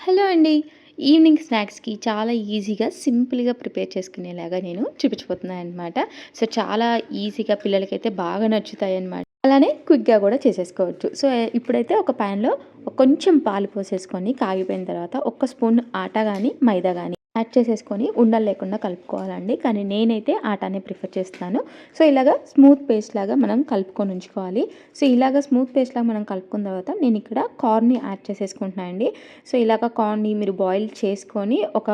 Hello అండి. Evening స్నాక్స్‌కి చాలా ఈజీగా, సింపుల్‌గా ప్రిపేర్ చేసుకునేలాగా నేను చూపించబోతున్నాననమాట. సో, చాలా ఈజీగా పిల్లలకైతే బాగా నచ్చుతాయన్నమాట. అలానే క్విక్‌గా కూడా చేసేసుకోవచ్చు. సో, ఇప్పుడైతే ఒక ప్యాన్‌లో కొంచెం పాలు పోసేసుకొని కాగిపోయిన తర్వాత ఒక్క స్పూన్ ఆటా గాని, మైదా గాని యాడ్ చేసేసుకొని ఉండలు లేకుండా కలుపుకోవాలండి. కానీ నేనైతే ఆటానే ప్రిఫర్ చేస్తాను. సో, ఇలాగ స్మూత్ పేస్ట్ లాగా మనం కలుపుకొని ఉంచుకోవాలి. సో, ఇలాగ స్మూత్ పేస్ట్ లాగా మనం కలుపుకున్న తర్వాత నేను ఇక్కడ కార్న్‌ని యాడ్ చేసేసుకుంటున్నాను అండి. సో, ఇలాగ కార్న్‌ని మీరు బాయిల్ చేసుకొని ఒక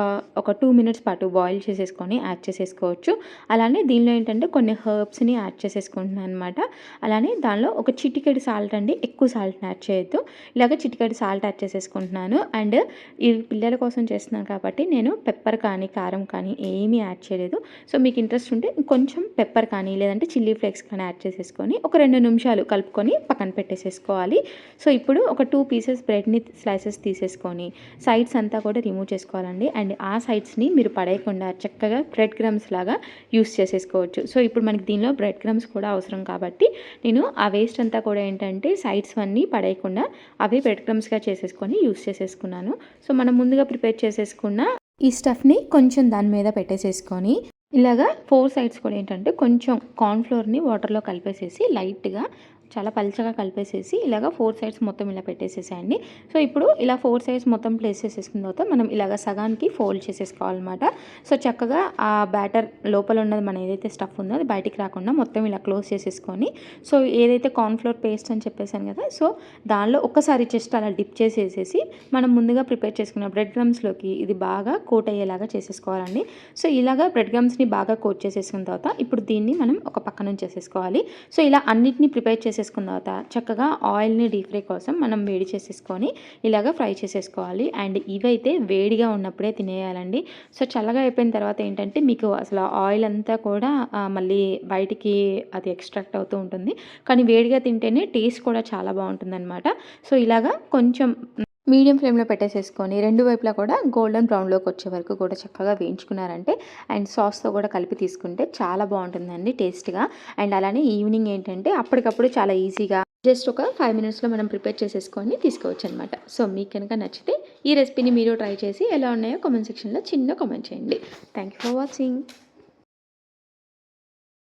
2 మినిట్స్ పాటు బాయిల్ చేసేసుకొని యాడ్ చేసేసుకోవచ్చు. అలానే దీనిలో ఏంటంటే కొన్ని హెర్బ్స్‌ని యాడ్ చేసేసుకుంటున్నాను అనమాట. అలానే దానిలో ఒక చిటికెడు సాల్ట్ అండి, ఎక్కువ సాల్ట్‌ని యాడ్ చేయొద్దు. ఇలాగ చిటికెడు సాల్ట్ యాడ్ చేసేసుకుంటున్నాను. అండ్ ఇవి పిల్లల కోసం చేస్తున్నాను కాబట్టి నేను పెప్పర్ కానీ, కారం కానీ ఏమీ యాడ్ చేయలేదు. సో, మీకు ఇంట్రెస్ట్ ఉంటే కొంచెం పెప్పర్ కానీ, లేదంటే చిల్లీ ఫ్లేక్స్ కానీ యాడ్ చేసేసుకొని ఒక 2 నిమిషాలు కలుపుకొని పక్కన పెట్టేసేసుకోవాలి. సో, ఇప్పుడు ఒక 2 పీసెస్ బ్రెడ్‌ని స్లైసెస్ తీసేసుకొని సైడ్స్ అంతా కూడా రిమూవ్ చేసుకోవాలండి. అండ్ ఆ సైడ్స్‌ని మీరు పడేయకుండా చక్కగా బ్రెడ్ క్రమ్స్ లాగా యూస్ చేసేసుకోవచ్చు. సో, ఇప్పుడు మనకి దీనిలో బ్రెడ్ క్రమ్స్ కూడా అవసరం కాబట్టి నేను ఆ వేస్ట్ అంతా కూడా ఏంటంటే సైడ్స్ అన్నీ పడేయకుండా అవి బ్రెడ్ క్రమ్స్‌గా చేసేసుకొని యూస్ చేసేసుకున్నాను. సో, మనం ముందుగా ప్రిపేర్ చేసేసుకున్న ఈ స్టఫ్‌ని కొంచెం దాని మీద పెట్టేసేసుకొని ఇలాగా 4 సైడ్స్ కూడా ఏంటంటే కొంచెం కార్న్ ఫ్లోర్‌ని వాటర్‌లో కలిపేసేసి లైట్‌గా చాలా పల్చగా కలిపేసేసి ఇలాగ 4 సైడ్స్ మొత్తం ఇలా పెట్టేసేసేయండి. సో, ఇప్పుడు ఇలా 4 సైడ్స్ మొత్తం ప్లేస్ చేసేసుకున్న తర్వాత మనం ఇలాగ సగానికి ఫోల్డ్ చేసేసుకోవాలన్నమాట. సో, చక్కగా ఆ బ్యాటర్ లోపల ఉన్నది మన ఏదైతే స్టఫ్ ఉందో అది బయటికి రాకుండా మొత్తం ఇలా క్లోజ్ చేసేసుకొని సో, ఏదైతే కార్న్ ఫ్లోర్ పేస్ట్ అని చెప్పేసాను కదా! సో, దానిలో ఒక్కసారి జస్ట్ అలా డిప్ చేసేసేసి మనం ముందుగా ప్రిపేర్ చేసుకున్న బ్రెడ్ క్రమ్స్‌లోకి ఇది బాగా కోట్ అయ్యేలాగా చేసేసుకోవాలండి. సో, ఇలాగా బ్రెడ్ క్రమ్స్‌ని బాగా కోట్ చేసేసుకున్న తర్వాత ఇప్పుడు దీన్ని మనం ఒక పక్కన ఉంచేసేసుకోవాలి. సో, ఇలా అన్నిటిని ప్రిపేర్ చేసేసుకున్న తర్వాత చక్కగా ఆయిల్‌ని డీప్ ఫ్రై కోసం మనం వేడి చేసేసుకొని ఇలాగ ఫ్రై చేసేసుకోవాలి. అండ్ ఇవైతే వేడిగా ఉన్నప్పుడే తినేయాలండి. సో, చల్లగా అయిపోయిన తర్వాత ఏంటంటే మీకు అసలు ఆయిల్ అంతా కూడా మళ్ళీ బయటికి అది ఎక్స్ట్రాక్ట్ అవుతూ ఉంటుంది. కానీ వేడిగా తింటేనే టేస్ట్ కూడా చాలా బాగుంటుందన్నమాట. సో, ఇలాగా కొంచెం మీడియం ఫ్లేమ్‌లో పెట్టేసేసుకొని రెండు వైపులా కూడా గోల్డెన్ బ్రౌన్‌లోకి వచ్చే వరకు కూడా చక్కగా వేయించుకున్నారంటే అండ్ సాస్‌తో కూడా కలిపి తీసుకుంటే చాలా బాగుంటుందండి టేస్ట్‌గా. అండ్ అలానే ఈవినింగ్ ఏంటంటే అప్పటికప్పుడు చాలా ఈజీగా జస్ట్ ఒక 5 మినిట్స్‌లో మనం ప్రిపేర్ చేసేసుకొని తీసుకోవచ్చనమాట. సో, మీకు కనుక నచ్చితే ఈ రెసిపీని మీరు ట్రై చేసి ఎలా ఉన్నాయో కామెంట్ సెక్షన్‌లో చిన్న కామెంట్ చేయండి. Thank you for watching.